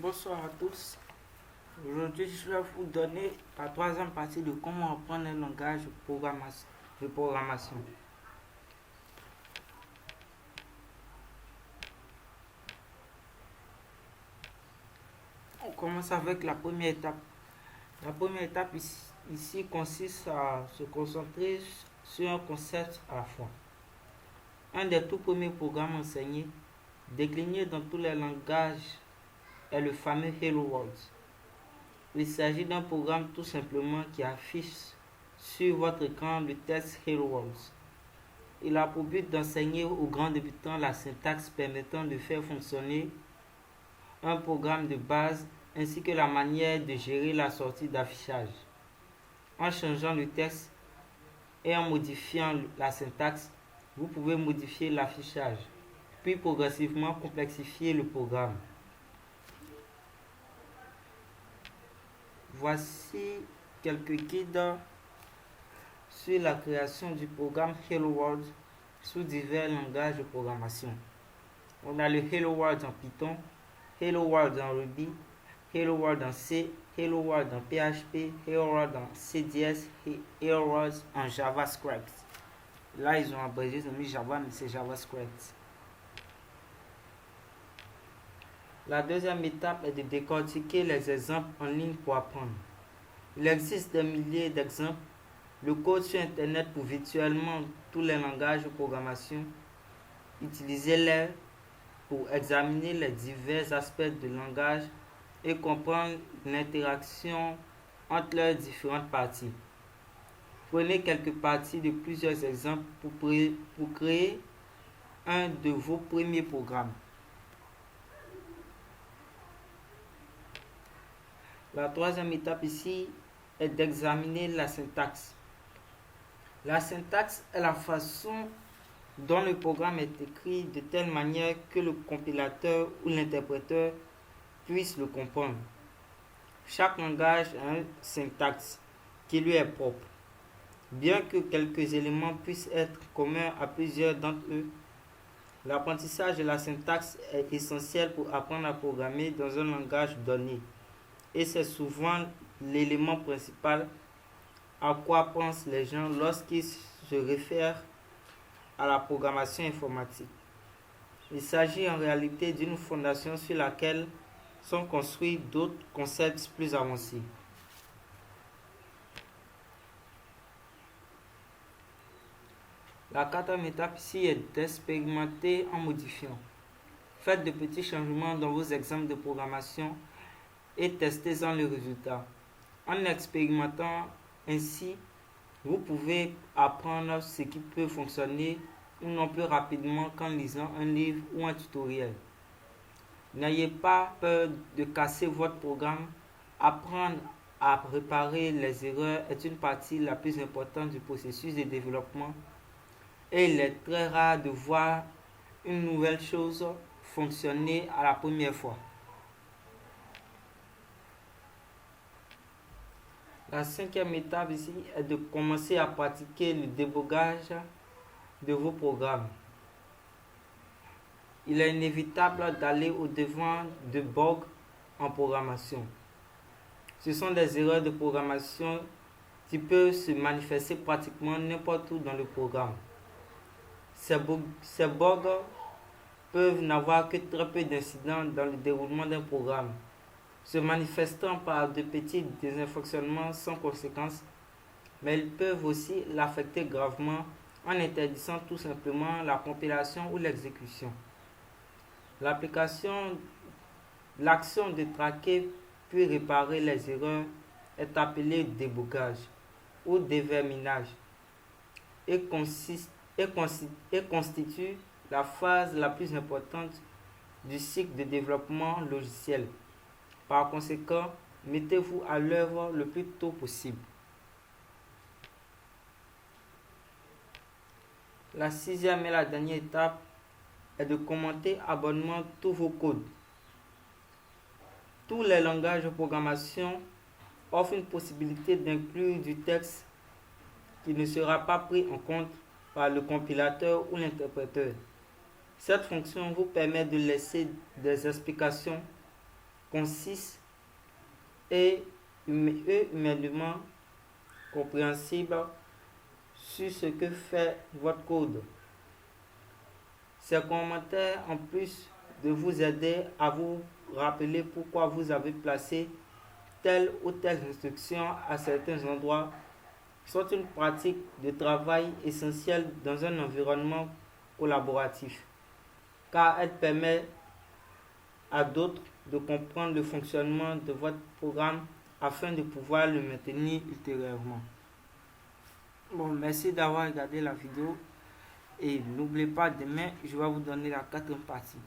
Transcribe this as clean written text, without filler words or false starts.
Bonsoir à tous. Aujourd'hui, je vais vous donner la troisième partie de comment apprendre un langage de programmation. On commence avec la première étape. La première étape ici consiste à se concentrer sur un concept à la fois. Un des tout premiers programmes enseignés, décliné dans tous les langages, est le fameux Hello World. Il s'agit d'un programme tout simplement qui affiche sur votre écran le texte Hello World. Il a pour but d'enseigner aux grands débutants la syntaxe permettant de faire fonctionner un programme de base ainsi que la manière de gérer la sortie d'affichage. En changeant le texte et en modifiant la syntaxe, vous pouvez modifier l'affichage, puis progressivement complexifier le programme. Voici quelques guides sur la création du programme Hello World sous divers langages de programmation. On a le Hello World en Python, Hello World en Ruby, Hello World en C, Hello World en PHP, Hello World en CDS et Hello World en JavaScript. Là, ils ont abrégé, ils ont mis Java, mais c'est JavaScript. La deuxième étape est de décortiquer les exemples en ligne pour apprendre. Il existe des milliers d'exemples. Le code sur Internet pour virtuellement tous les langages de programmation. Utilisez-les pour examiner les divers aspects du langage et comprendre l'interaction entre leurs différentes parties. Prenez quelques parties de plusieurs exemples pour créer un de vos premiers programmes. La troisième étape ici est d'examiner la syntaxe. La syntaxe est la façon dont le programme est écrit de telle manière que le compilateur ou l'interpréteur puisse le comprendre. Chaque langage a un syntaxe qui lui est propre. Bien que quelques éléments puissent être communs à plusieurs d'entre eux, l'apprentissage de la syntaxe est essentiel pour apprendre à programmer dans un langage donné. Et c'est souvent l'élément principal à quoi pensent les gens lorsqu'ils se réfèrent à la programmation informatique. Il s'agit en réalité d'une fondation sur laquelle sont construits d'autres concepts plus avancés. La quatrième étape ici est d'expérimenter en modifiant. Faites de petits changements dans vos exemples de programmation et testez-en les résultats. En expérimentant ainsi, vous pouvez apprendre ce qui peut fonctionner ou non plus rapidement qu'en lisant un livre ou un tutoriel. N'ayez pas peur de casser votre programme. Apprendre à réparer les erreurs est une partie la plus importante du processus de développement et il est très rare de voir une nouvelle chose fonctionner à la première fois. La cinquième étape ici est de commencer à pratiquer le débogage de vos programmes. Il est inévitable d'aller au-devant de bugs en programmation. Ce sont des erreurs de programmation qui peuvent se manifester pratiquement n'importe où dans le programme. Ces bugs peuvent n'avoir que très peu d'incidents dans le déroulement d'un programme, se manifestant par de petits dysfonctionnements sans conséquence, mais ils peuvent aussi l'affecter gravement en interdisant tout simplement la compilation ou l'exécution. L'action de traquer puis réparer les erreurs est appelée débogage ou déverminage et constitue la phase la plus importante du cycle de développement logiciel. Par conséquent, mettez-vous à l'œuvre le plus tôt possible. La sixième et la dernière étape est de commenter abondamment tous vos codes. Tous les langages de programmation offrent une possibilité d'inclure du texte qui ne sera pas pris en compte par le compilateur ou l'interpréteur. Cette fonction vous permet de laisser des explications concise et humainement compréhensible sur ce que fait votre code. Ces commentaires, en plus de vous aider à vous rappeler pourquoi vous avez placé telle ou telle instruction à certains endroits, sont une pratique de travail essentielle dans un environnement collaboratif, car elle permet à d'autres de comprendre le fonctionnement de votre programme afin de pouvoir le maintenir ultérieurement. Bon, merci d'avoir regardé la vidéo et n'oubliez pas, demain, je vais vous donner la quatrième partie.